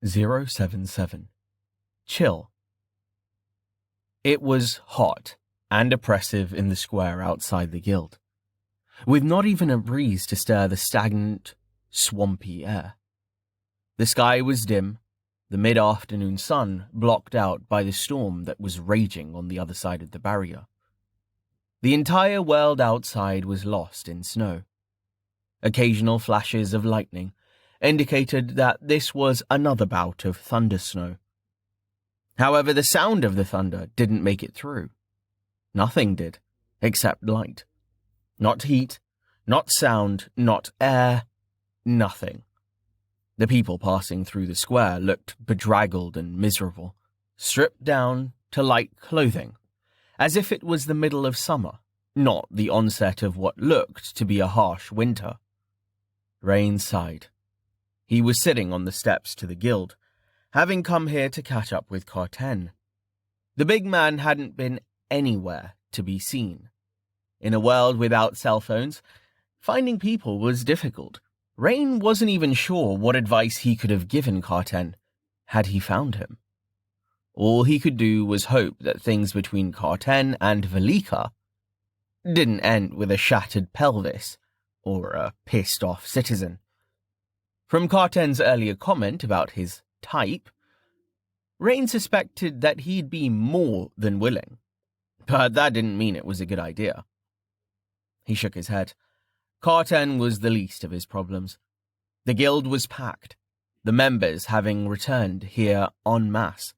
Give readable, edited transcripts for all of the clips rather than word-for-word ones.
077. Chill. It was hot and oppressive in the square outside the guild, with not even a breeze to stir the stagnant, swampy air. The sky was dim, the mid-afternoon sun blocked out by the storm that was raging on the other side of the barrier. The entire world outside was lost in snow. Occasional flashes of lightning indicated that this was another bout of thunder snow. However, the sound of the thunder didn't make it through. Nothing did, except light. Not heat, not sound, not air, nothing. The people passing through the square looked bedraggled and miserable, stripped down to light clothing, as if it was the middle of summer, not the onset of what looked to be a harsh winter. Rain sighed. He was sitting on the steps to the guild, having come here to catch up with Carten. The big man hadn't been anywhere to be seen. In a world without cell phones, finding people was difficult. Rain wasn't even sure what advice he could have given Carten had he found him. All he could do was hope that things between Carten and Velika didn't end with a shattered pelvis or a pissed-off citizen. From Carten's earlier comment about his type, Rain suspected that he'd be more than willing, but that didn't mean it was a good idea. He shook his head. Carten was the least of his problems. The guild was packed, the members having returned here en masse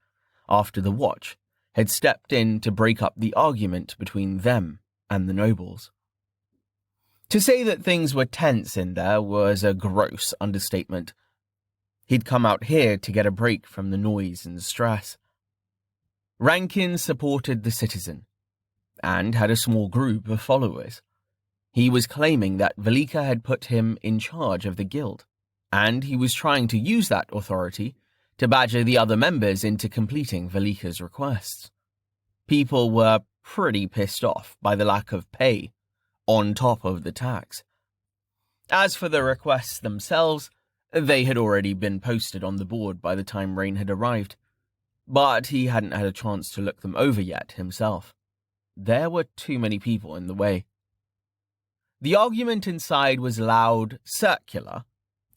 after the watch had stepped in to break up the argument between them and the nobles. To say that things were tense in there was a gross understatement. He'd come out here to get a break from the noise and stress. Rankin supported the citizen, and had a small group of followers. He was claiming that Velika had put him in charge of the guild, and he was trying to use that authority to badger the other members into completing Velika's requests. People were pretty pissed off by the lack of pay on top of the tax. As for the requests themselves, they had already been posted on the board by the time Rain had arrived, but he hadn't had a chance to look them over yet himself. There were too many people in the way. The argument inside was loud, circular,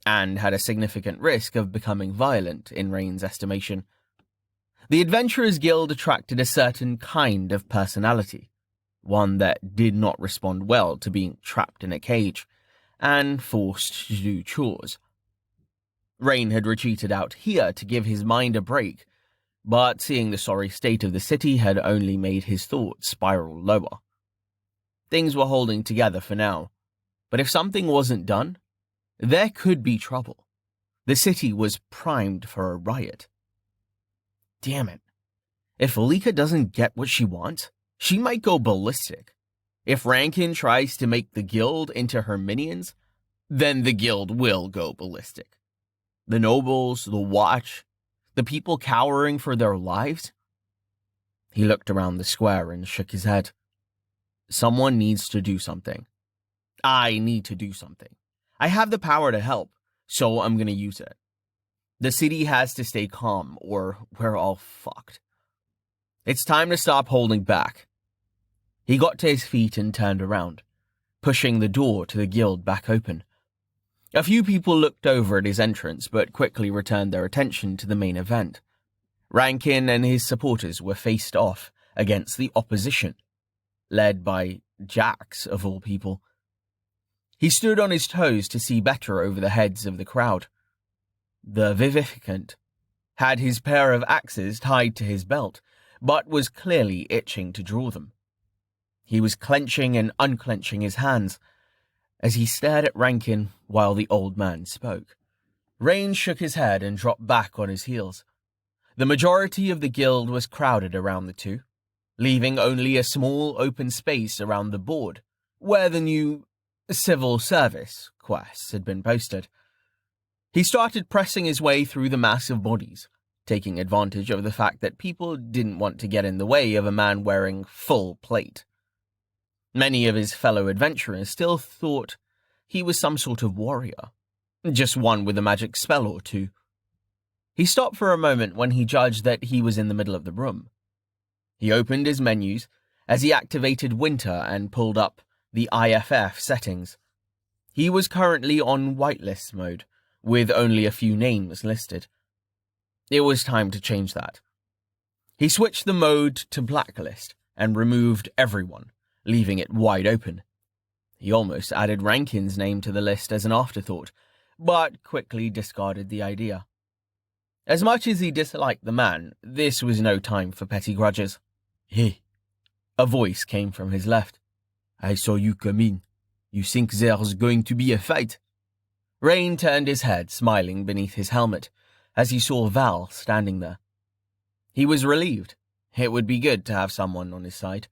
and had a significant risk of becoming violent in Rain's estimation. The Adventurers Guild attracted a certain kind of personality, one that did not respond well to being trapped in a cage and forced to do chores. Rain had retreated out here to give his mind a break, but seeing the sorry state of the city had only made his thoughts spiral lower. Things were holding together for now, but if something wasn't done, there could be trouble. The city was primed for a riot. Damn it. If Velika doesn't get what she wants, she might go ballistic. If Rankin tries to make the guild into her minions, then the guild will go ballistic. The nobles, the watch, the people cowering for their lives. He looked around the square and shook his head. Someone needs to do something. I need to do something. I have the power to help, so I'm going to use it. The city has to stay calm, or we're all fucked. It's time to stop holding back. He got to his feet and turned around, pushing the door to the guild back open. A few people looked over at his entrance, but quickly returned their attention to the main event. Rankin and his supporters were faced off against the opposition, led by Jax, of all people. He stood on his toes to see better over the heads of the crowd. The Vivificant had his pair of axes tied to his belt, but was clearly itching to draw them. He was clenching and unclenching his hands as he stared at Rankin while the old man spoke. Rain shook his head and dropped back on his heels. The majority of the guild was crowded around the two, leaving only a small open space around the board, where the new civil service quests had been posted. He started pressing his way through the mass of bodies, taking advantage of the fact that people didn't want to get in the way of a man wearing full plate. Many of his fellow adventurers still thought he was some sort of warrior, just one with a magic spell or two. He stopped for a moment when he judged that he was in the middle of the room. He opened his menus as he activated Winter and pulled up the IFF settings. He was currently on whitelist mode, with only a few names listed. It was time to change that. He switched the mode to blacklist and removed everyone, leaving it wide open. He almost added Rankin's name to the list as an afterthought, but quickly discarded the idea. As much as he disliked the man, this was no time for petty grudges. "Hey," a voice came from his left. "I saw you come in. You think there's going to be a fight?" Rain turned his head, smiling beneath his helmet, as he saw Val standing there. He was relieved. It would be good to have someone on his side,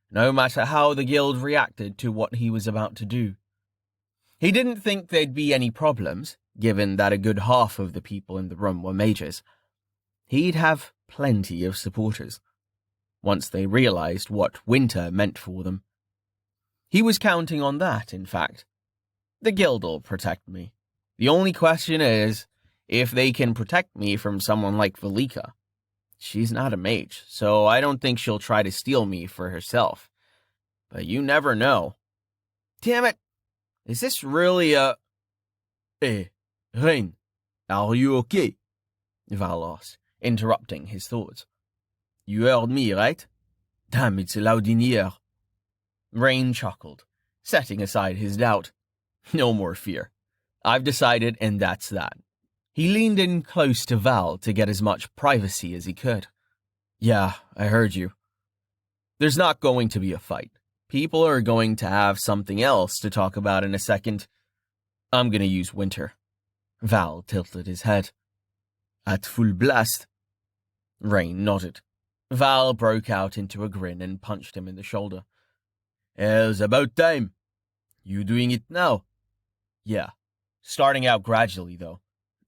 no matter how the guild reacted to what he was about to do. He didn't think there'd be any problems, given that a good half of the people in the room were mages. He'd have plenty of supporters, once they realized what Winter meant for them. He was counting on that, in fact. The guild'll protect me. The only question is if they can protect me from someone like Velika. She's not a mage, so I don't think she'll try to steal me for herself. But you never know. Damn it! Is this really a... Hey, Rain, are you okay? Val asked, interrupting his thoughts. You heard me, right? Damn, it's loud in here. Rain chuckled, setting aside his doubt. No more fear. I've decided, and that's that. He leaned in close to Val to get as much privacy as he could. Yeah, I heard you. There's not going to be a fight. People are going to have something else to talk about in a second. I'm going to use Winter. Val tilted his head. At full blast? Rain nodded. Val broke out into a grin and punched him in the shoulder. It's about time. You doing it now? Yeah. Starting out gradually, though.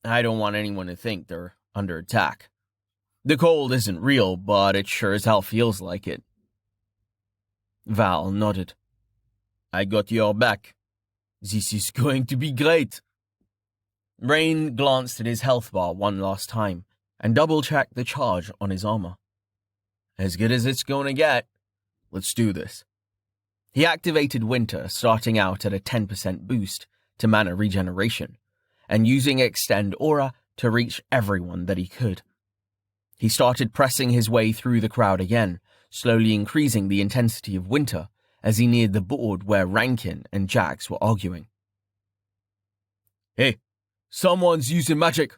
I don't want anyone to think they're under attack. The cold isn't real, but it sure as hell feels like it. Val nodded. I got your back. This is going to be great. Rain glanced at his health bar one last time and double-checked the charge on his armor. As good as it's going to get. Let's do this. He activated Winter, starting out at a 10% boost to mana regeneration, and using Extend Aura to reach everyone that he could. He started pressing his way through the crowd again, slowly increasing the intensity of Winter as he neared the board where Rankin and Jax were arguing. Hey, someone's using magic,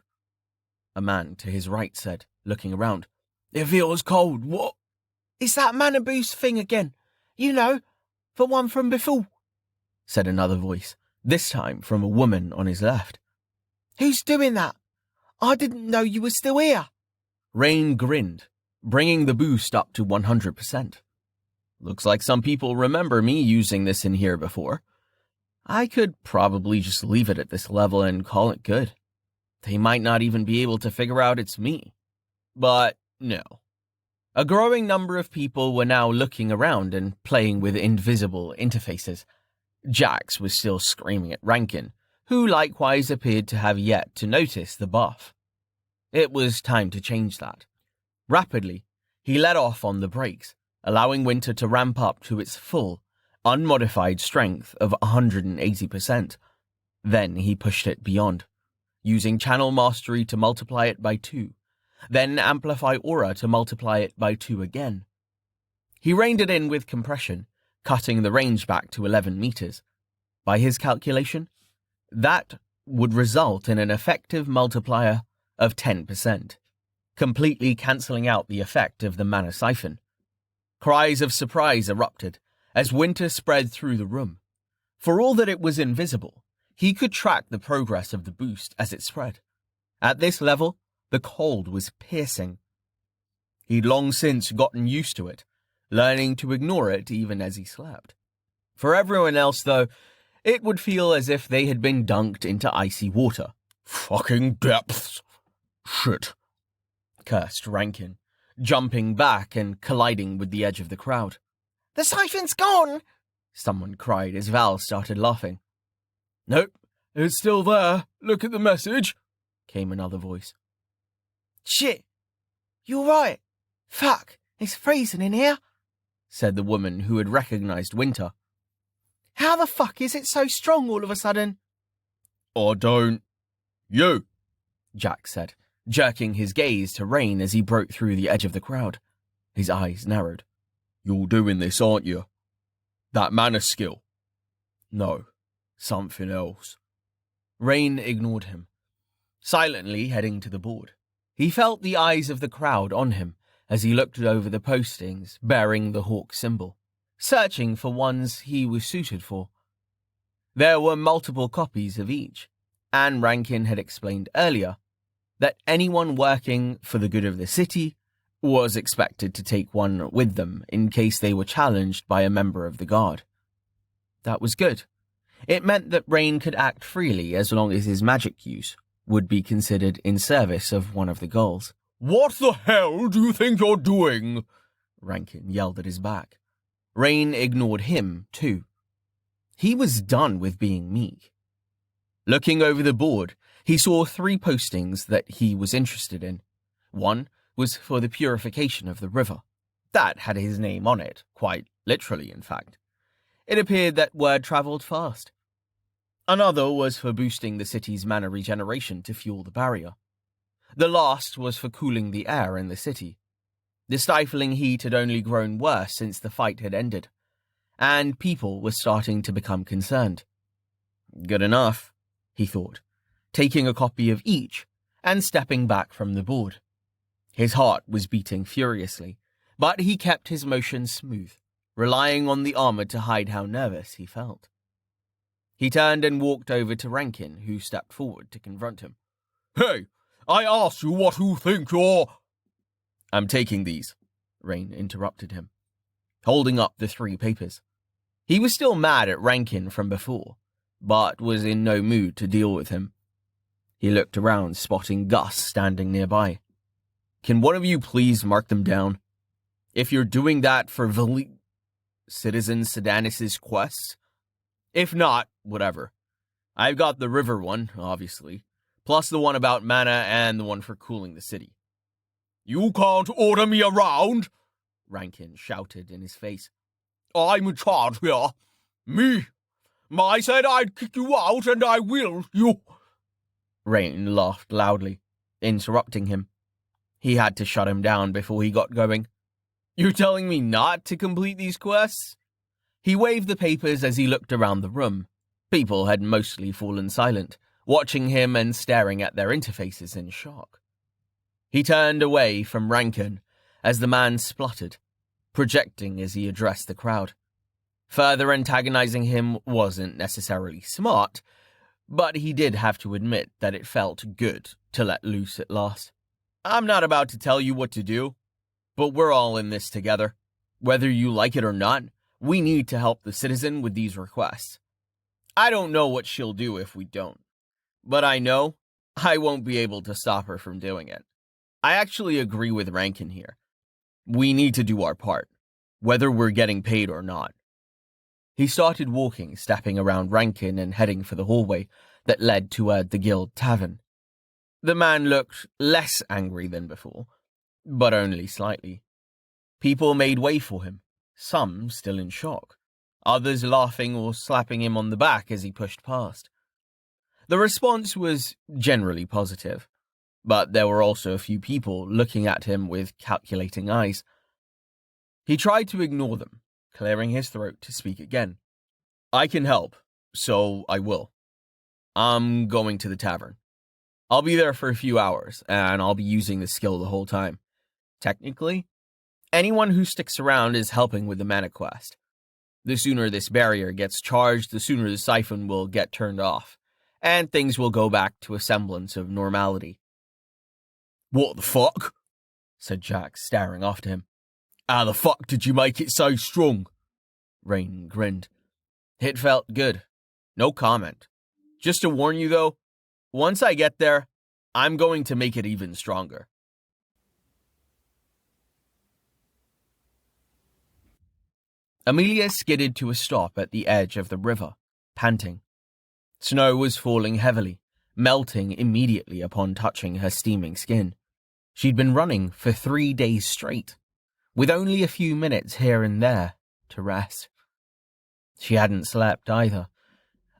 a man to his right said, looking around. It feels cold, what? It's that mana boost thing again. You know, the one from before, said another voice, this time from a woman on his left. Who's doing that? I didn't know you were still here. Rain grinned, bringing the boost up to 100%. Looks like some people remember me using this in here before. I could probably just leave it at this level and call it good. They might not even be able to figure out it's me. But no. A growing number of people were now looking around and playing with invisible interfaces. Jax was still screaming at Rankin, who likewise appeared to have yet to notice the buff. It was time to change that. Rapidly, he let off on the brakes, allowing Winter to ramp up to its full, unmodified strength of 180%. Then he pushed it beyond, using Channel Mastery to multiply it by 2, then Amplify Aura to multiply it by 2 again. He reined it in with compression, cutting the range back to 11 meters. By his calculation, that would result in an effective multiplier of 10%, completely cancelling out the effect of the mana siphon. Cries of surprise erupted as Winter spread through the room. For all that it was invisible, he could track the progress of the boost as it spread. At this level, the cold was piercing. He'd long since gotten used to it, learning to ignore it even as he slept. For everyone else, though, it would feel as if they had been dunked into icy water. Fucking depths. Shit, cursed Rankin, jumping back and colliding with the edge of the crowd. The siphon's gone, someone cried as Val started laughing. Nope, it's still there. Look at the message, came another voice. Shit, you alright? Fuck, it's freezing in here, said the woman who had recognized Winter. How the fuck is it so strong all of a sudden? I don't. You, Jack said, jerking his gaze to Rain as he broke through the edge of the crowd. His eyes narrowed. You're doing this, aren't you? That mana skill? No, something else. Rain ignored him, silently heading to the board. He felt the eyes of the crowd on him as he looked over the postings bearing the hawk symbol, searching for ones he was suited for. There were multiple copies of each, and Rankin had explained earlier that anyone working for the good of the city was expected to take one with them in case they were challenged by a member of the guard. That was good. It meant that Rain could act freely as long as his magic use would be considered in service of one of the goals. What the hell do you think you're doing? Rankin yelled at his back. Rain ignored him, too. He was done with being meek. Looking over the board, he saw 3 postings that he was interested in. One was for the purification of the river. That had his name on it, quite literally, in fact. It appeared that word travelled fast. Another was for boosting the city's mana regeneration to fuel the barrier. The last was for cooling the air in the city. The stifling heat had only grown worse since the fight had ended, and people were starting to become concerned. Good enough, he thought, taking a copy of each and stepping back from the board. His heart was beating furiously, but he kept his motion smooth, relying on the armor to hide how nervous he felt. He turned and walked over to Rankin, who stepped forward to confront him. Hey, I asked you what you think you're... I'm taking these, Rain interrupted him, holding up the 3 papers. He was still mad at Rankin from before, but was in no mood to deal with him. He looked around, spotting Gus standing nearby. Can one of you please mark them down? If you're doing that for Citizen Sedanis' quest? If not, whatever. I've got the river one, obviously, plus the one about mana and the one for cooling the city. You can't order me around, Rankin shouted in his face. I'm in charge here. Me. I said I'd kick you out, and I will, you... Rain laughed loudly, interrupting him. He had to shut him down before he got going. You're telling me not to complete these quests? He waved the papers as he looked around the room. People had mostly fallen silent, watching him and staring at their interfaces in shock. He turned away from Rankin as the man spluttered, projecting as he addressed the crowd. Further antagonizing him wasn't necessarily smart, but he did have to admit that it felt good to let loose at last. I'm not about to tell you what to do, but we're all in this together. Whether you like it or not, we need to help the citizen with these requests. I don't know what she'll do if we don't, but I know I won't be able to stop her from doing it. I actually agree with Rankin here. We need to do our part, whether we're getting paid or not. He started walking, stepping around Rankin and heading for the hallway that led toward the guild tavern. The man looked less angry than before, but only slightly. People made way for him, some still in shock, others laughing or slapping him on the back as he pushed past. The response was generally positive, but there were also a few people looking at him with calculating eyes. He tried to ignore them, clearing his throat to speak again. I can help, so I will. I'm going to the tavern. I'll be there for a few hours, and I'll be using the skill the whole time. Technically, anyone who sticks around is helping with the mana quest. The sooner this barrier gets charged, the sooner the siphon will get turned off, and things will go back to a semblance of normality. What the fuck? Said Jack, staring after him. How the fuck did you make it so strong? Rain grinned. It felt good. No comment. Just to warn you, though, once I get there, I'm going to make it even stronger. Amelia skidded to a stop at the edge of the river, panting. Snow was falling heavily, melting immediately upon touching her steaming skin. She'd been running for 3 days straight, with only a few minutes here and there to rest. She hadn't slept either,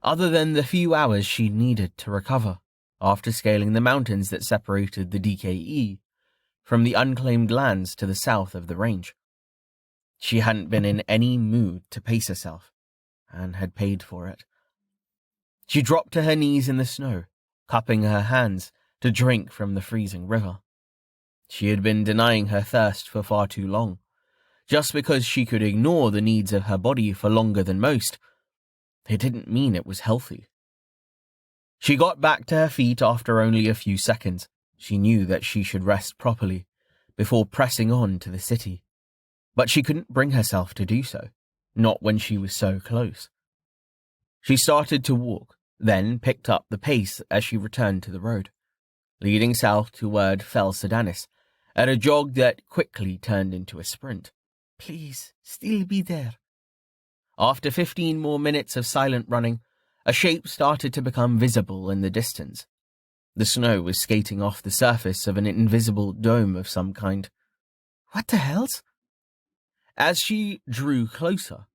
other than the few hours she'd needed to recover after scaling the mountains that separated the DKE from the unclaimed lands to the south of the range. She hadn't been in any mood to pace herself, and had paid for it. She dropped to her knees in the snow, cupping her hands to drink from the freezing river. She had been denying her thirst for far too long. Just because she could ignore the needs of her body for longer than most, it didn't mean it was healthy. She got back to her feet after only a few seconds. She knew that she should rest properly before pressing on to the city. But she couldn't bring herself to do so, not when she was so close. She started to walk, then picked up the pace as she returned to the road, leading south toward Fel Sedanis, at a jog that quickly turned into a sprint. Please, still be there. After 15 more minutes of silent running, a shape started to become visible in the distance. The snow was skating off the surface of an invisible dome of some kind. What the hell's? As she drew closer,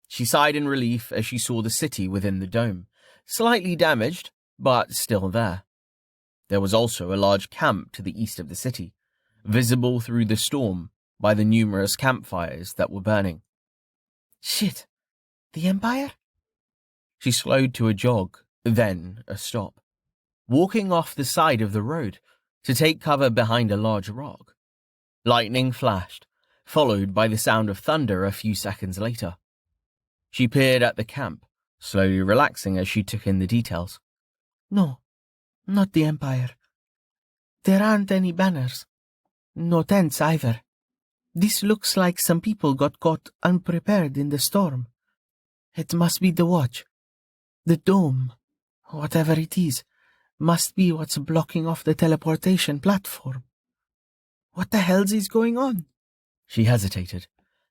she sighed in relief as she saw the city within the dome, slightly damaged, but still there. There was also a large camp to the east of the city, visible through the storm by the numerous campfires that were burning. Shit, the Empire? She slowed to a jog, then a stop, walking off the side of the road to take cover behind a large rock. Lightning flashed, followed by the sound of thunder a few seconds later. She peered at the camp, slowly relaxing as she took in the details. No, not the Empire. There aren't any banners. No tents either. This looks like some people got caught unprepared in the storm. It must be the watch. The dome, whatever it is, must be what's blocking off the teleportation platform. What the hell's is going on? She hesitated,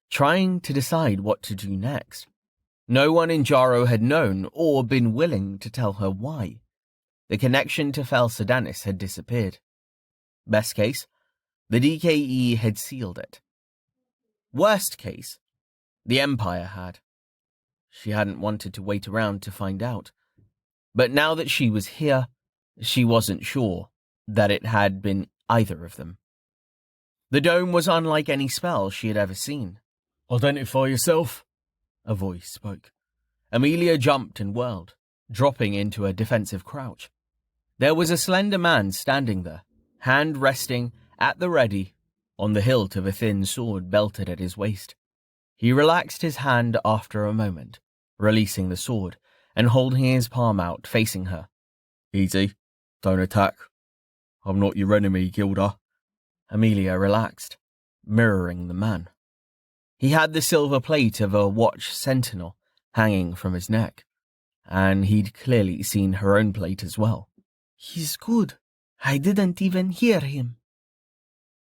trying to decide what to do next. No one in Jaro had known or been willing to tell her why. The connection to Fel Sedanis had disappeared. Best case, the DKE had sealed it. Worst case, the Empire had. She hadn't wanted to wait around to find out. But now that she was here, she wasn't sure that it had been either of them. The dome was unlike any spell she had ever seen. Identify yourself, a voice spoke. Amelia jumped and whirled, dropping into a defensive crouch. There was a slender man standing there, hand resting at the ready on the hilt of a thin sword belted at his waist. He relaxed his hand after a moment, releasing the sword and holding his palm out, facing her. Easy, don't attack. I'm not your enemy, Gilda. Amelia relaxed, mirroring the man. He had the silver plate of a watch sentinel hanging from his neck, and he'd clearly seen her own plate as well. He's good. I didn't even hear him.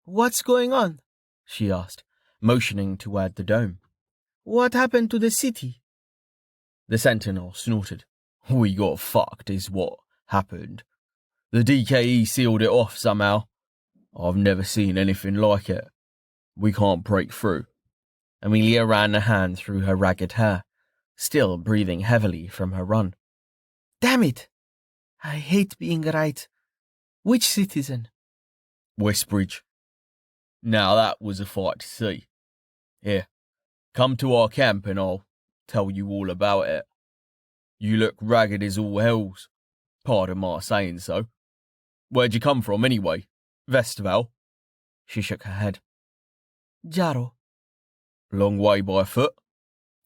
What's going on? She asked, motioning toward the dome. What happened to the city? The sentinel snorted. We got fucked is what happened. The DKE sealed it off somehow. I've never seen anything like it. We can't break through. Amelia ran a hand through her ragged hair, still breathing heavily from her run. Damn it! I hate being right. Which citizen? Westbridge. Now that was a fight to see. Here, come to our camp and I'll tell you all about it. You look ragged as all hells. Pardon my saying so. Where'd you come from anyway? Vestval? She shook her head. Jaro. Long way by foot,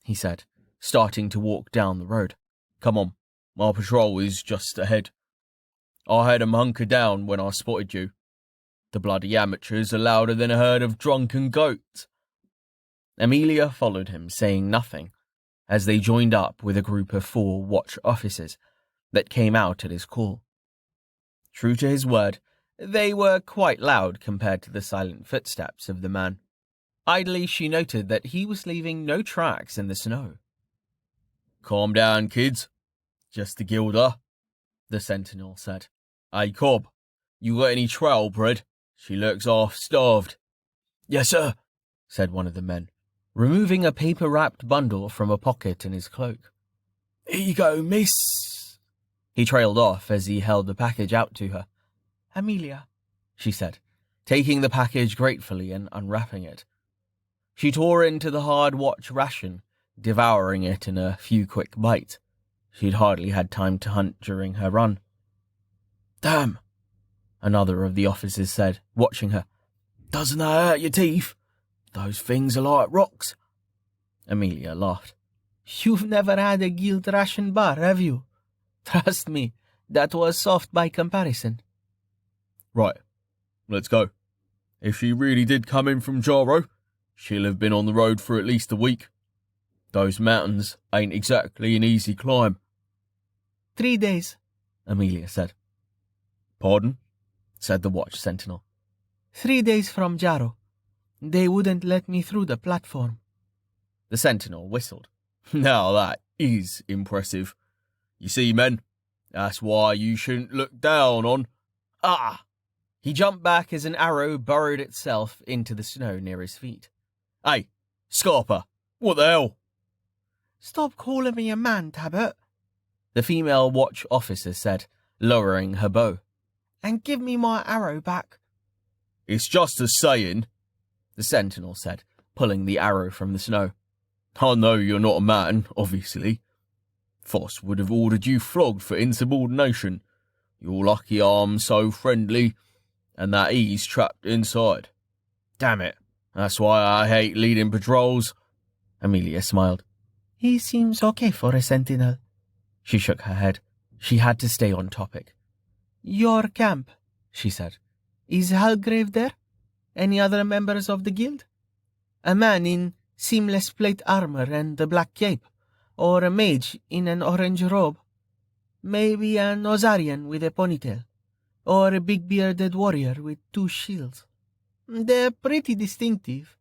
he said, starting to walk down the road. Come on, our patrol is just ahead. I had 'em hunker down when I spotted you. The bloody amateurs are louder than a herd of drunken goats. Amelia followed him, saying nothing, as they joined up with a group of 4 watch officers that came out at his call. True to his word, they were quite loud compared to the silent footsteps of the man. Idly, she noted that he was leaving no tracks in the snow. Calm down, kids. Just the Gilda, the sentinel said. Hey, Cobb, you got any trail bread? She looks half-starved. Yes, sir, said one of the men, removing a paper-wrapped bundle from a pocket in his cloak. Here you go, miss. He trailed off as he held the package out to her. Amelia, she said, taking the package gratefully and unwrapping it. She tore into the hard watch ration, devouring it in a few quick bites. She'd hardly had time to hunt during her run. Damn, another of the officers said, watching her. Doesn't that hurt your teeth? Those things are like rocks. Amelia laughed. You've never had a guild ration bar, have you? Trust me, that was soft by comparison. Right, let's go. If she really did come in from Jaro, she'll have been on the road for at least a week. Those mountains ain't exactly an easy climb. 3 days, Amelia said. Pardon? Said the watch sentinel. 3 days from Jaro. They wouldn't let me through the platform. The sentinel whistled. Now that is impressive. You see, men, that's why you shouldn't look down on... Ah! He jumped back as an arrow burrowed itself into the snow near his feet. Hey, Scarper, what the hell? Stop calling me a man, Tabbert, the female watch officer said, lowering her bow. And give me my arrow back. It's just a saying, the sentinel said, pulling the arrow from the snow. I know you're not a man, obviously. Foss would have ordered you flogged for insubordination. Your lucky arm's so friendly, and that he's trapped inside. Damn it, that's why I hate leading patrols. Amelia smiled. He seems okay for a sentinel. She shook her head. She had to stay on topic. Your camp, she said. Is Halgrave there? Any other members of the guild? A man in seamless plate armor and a black cape, or a mage in an orange robe. Maybe an Ozarian with a ponytail, or a big-bearded warrior with 2 shields. They're pretty distinctive.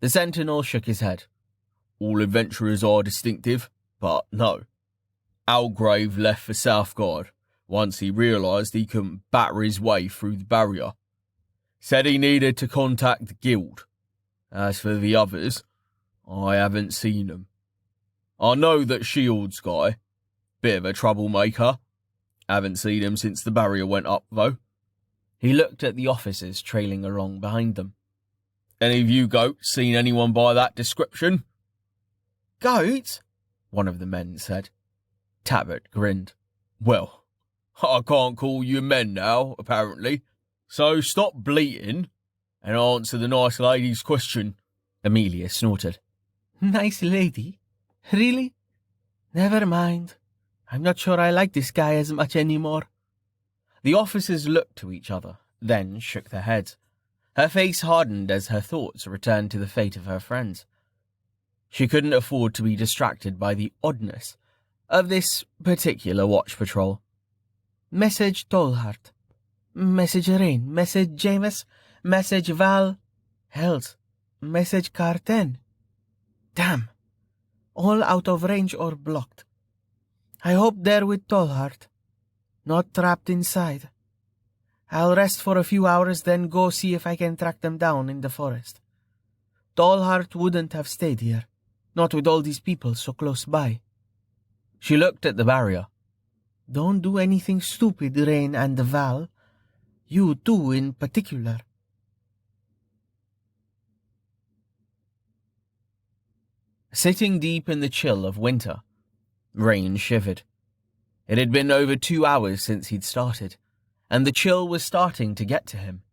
The sentinel shook his head. All adventurers are distinctive, but no. Algrave left for Southguard once he realised he couldn't batter his way through the barrier. Said he needed to contact the guild. As for the others, I haven't seen them. I know that Shields guy, bit of a troublemaker. Haven't seen him since the barrier went up, though. He looked at the officers trailing along behind them. Any of you goats seen anyone by that description? Goats? One of the men said. Tabbert grinned. Well, I can't call you men now, apparently, so stop bleating and answer the nice lady's question. Amelia snorted. Nice lady? Really? Never mind. I'm not sure I like this guy as much anymore. The officers looked to each other, then shook their heads. Her face hardened as her thoughts returned to the fate of her friends. She couldn't afford to be distracted by the oddness of this particular watch patrol. Message Tolhart. Message Rain. Message Jameis. Message Val. Hells. Message Carten. Damn. All out of range or blocked. I hope they're with Tolhart. Not trapped inside. I'll rest for a few hours, then go see if I can track them down in the forest. Tolhart wouldn't have stayed here, not with all these people so close by. She looked at the barrier. Don't do anything stupid, Rain and Val. You two in particular. Sitting deep in the chill of winter, Rain shivered. It had been over 2 hours since he'd started, and the chill was starting to get to him.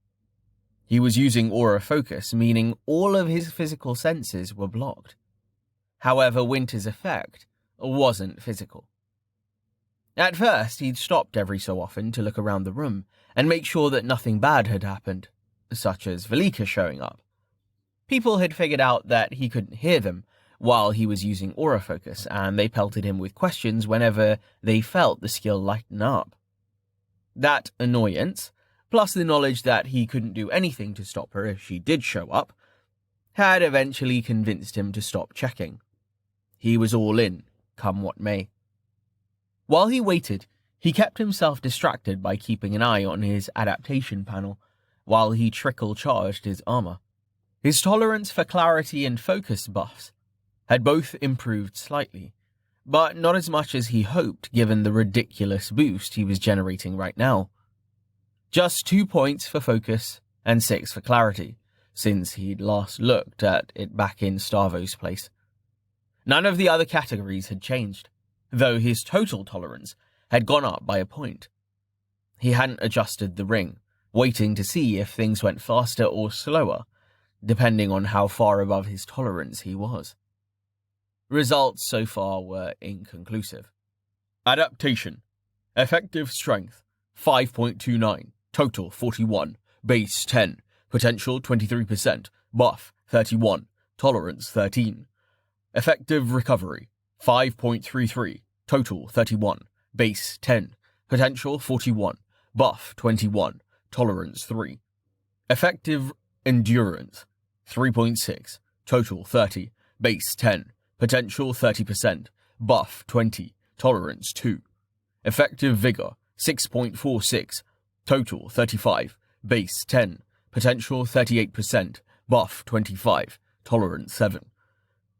He was using aura focus, meaning all of his physical senses were blocked. However, winter's effect wasn't physical. At first, he'd stopped every so often to look around the room and make sure that nothing bad had happened, such as Velika showing up. People had figured out that he couldn't hear them while he was using aura focus, and they pelted him with questions whenever they felt the skill lighten up. That annoyance, plus the knowledge that he couldn't do anything to stop her if she did show up, had eventually convinced him to stop checking. He was all in, come what may. While he waited, he kept himself distracted by keeping an eye on his adaptation panel, while he trickle-charged his armor. His tolerance for clarity and focus buffs had both improved slightly, but not as much as he hoped given the ridiculous boost he was generating right now. Just 2 points for focus and 6 for clarity, since he'd last looked at it back in Stavo's place. None of the other categories had changed, though his total tolerance had gone up by a point. He hadn't adjusted the ring, waiting to see if things went faster or slower, depending on how far above his tolerance he was. Results so far were inconclusive. Adaptation. Effective strength, 5.29. Total, 41. Base, 10. Potential, 23%. Buff, 31. Tolerance, 13. Effective recovery, 5.33. Total, 31. Base, 10. Potential, 41. Buff, 21. Tolerance, 3. Effective endurance, 3.6. Total, 30. Base, 10. Potential, 30%. Buff, 20. Tolerance, 2. Effective vigor, 6.46. Total, 35. Base, 10. Potential, 38%. Buff, 25. Tolerance, 7.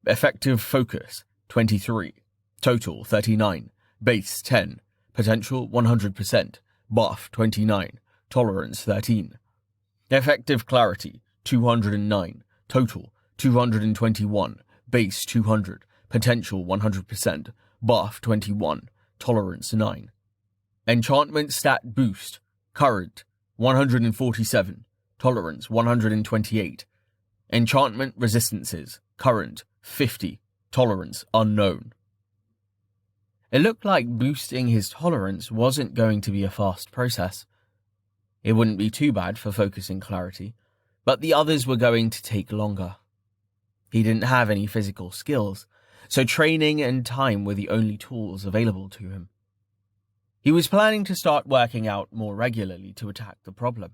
Effective focus, 23. Total, 39. Base, 10. Potential, 100%. Buff, 29. Tolerance, 13. Effective clarity, 209. Total, 221. Base, 200. Potential, 100%. Buff, 21. Tolerance, 9. Enchantment stat boost. Current, 147. Tolerance, 128. Enchantment resistances. Current, 50. Tolerance, unknown. It looked like boosting his tolerance wasn't going to be a fast process. It wouldn't be too bad for focus and clarity, but the others were going to take longer. He didn't have any physical skills, so training and time were the only tools available to him. He was planning to start working out more regularly to attack the problem.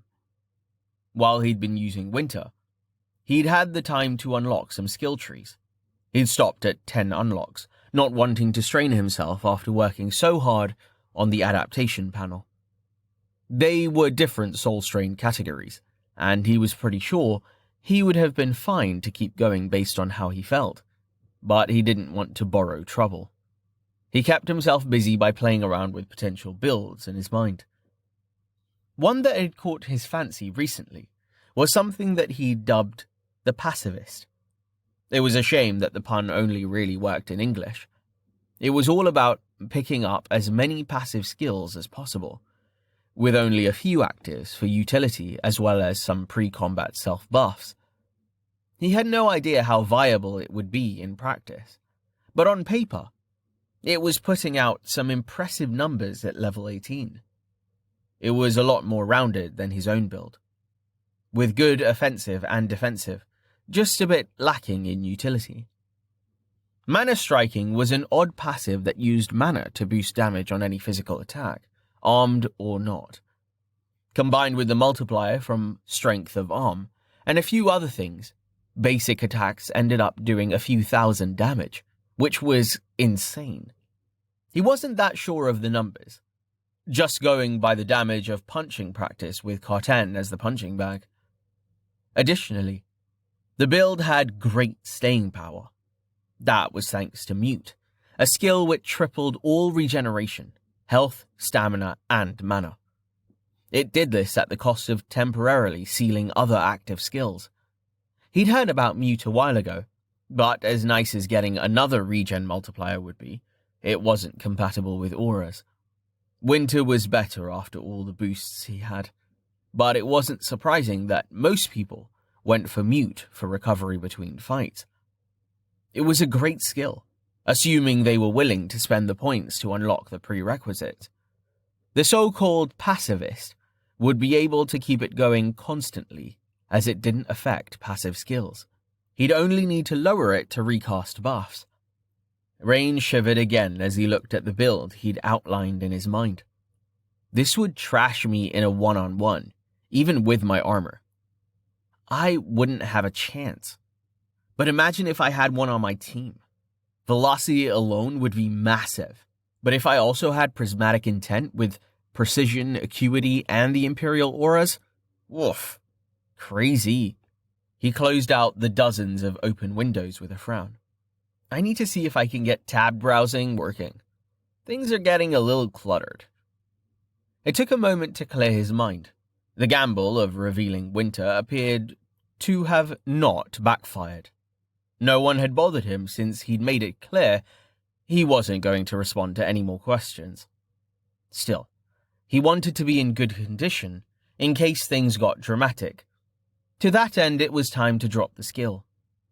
While he'd been using Winter, he'd had the time to unlock some skill trees. He'd stopped at 10 unlocks, not wanting to strain himself after working so hard on the adaptation panel. They were different soul strain categories, and he was pretty sure he would have been fine to keep going based on how he felt, but he didn't want to borrow trouble. He kept himself busy by playing around with potential builds in his mind. One that had caught his fancy recently was something that he dubbed the pacifist. It was a shame that the pun only really worked in English. It was all about picking up as many passive skills as possible, with only a few actives for utility as well as some pre-combat self-buffs. He had no idea how viable it would be in practice, but on paper, it was putting out some impressive numbers at level 18. It was a lot more rounded than his own build, with good offensive and defensive, just a bit lacking in utility. Mana Striking was an odd passive that used mana to boost damage on any physical attack, armed or not. Combined with the multiplier from Strength of Arm, and a few other things, basic attacks ended up doing a few thousand damage, which was insane. He wasn't that sure of the numbers, just going by the damage of punching practice with Carten as the punching bag. Additionally, the build had great staying power. That was thanks to Mute, a skill which tripled all regeneration, health, stamina, and mana. It did this at the cost of temporarily sealing other active skills. He'd heard about Mute a while ago, but as nice as getting another regen multiplier would be, it wasn't compatible with auras. Winter was better after all the boosts he had, but it wasn't surprising that most people went for Mute for recovery between fights. It was a great skill, assuming they were willing to spend the points to unlock the prerequisites. The so-called pacifist would be able to keep it going constantly, as it didn't affect passive skills. He'd only need to lower it to recast buffs. Rain shivered again as he looked at the build he'd outlined in his mind. This would trash me in a one-on-one, even with my armor. I wouldn't have a chance. But imagine if I had one on my team. Velocity alone would be massive, but if I also had Prismatic Intent with precision, acuity, and the Imperial auras, woof, Crazy. He closed out the dozens of open windows with a frown. I need to see if I can get tab browsing working. Things are getting a little cluttered. It took a moment to clear his mind. The gamble of revealing Winter appeared to have not backfired. No one had bothered him since he'd made it clear he wasn't going to respond to any more questions. Still, he wanted to be in good condition in case things got dramatic. To that end, it was time to drop the skill.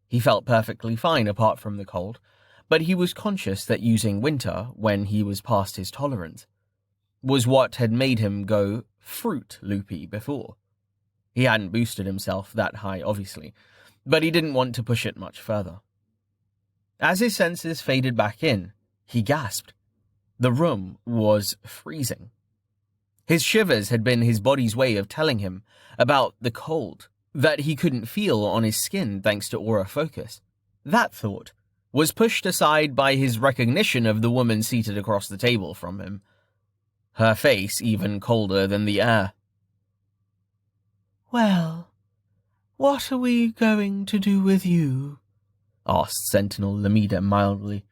He felt perfectly fine apart from the cold, but he was conscious that using Winter when he was past his tolerance was what had made him go fruit loopy before. He hadn't boosted himself that high, obviously, but he didn't want to push it much further. As his senses faded back in, he gasped. The room was freezing. His shivers had been his body's way of telling him about the cold that he couldn't feel on his skin thanks to aura focus. That thought was pushed aside by his recognition of the woman seated across the table from him, her face even colder than the air. "Well, what are we going to do with you?" asked Sentinel Lamida mildly,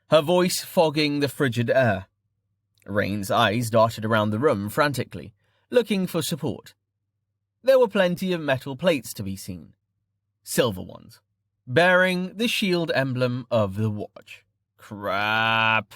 her voice fogging the frigid air. Rain's eyes darted around the room frantically, looking for support. There were plenty of metal plates to be seen, silver ones, bearing the shield emblem of the watch. Crap.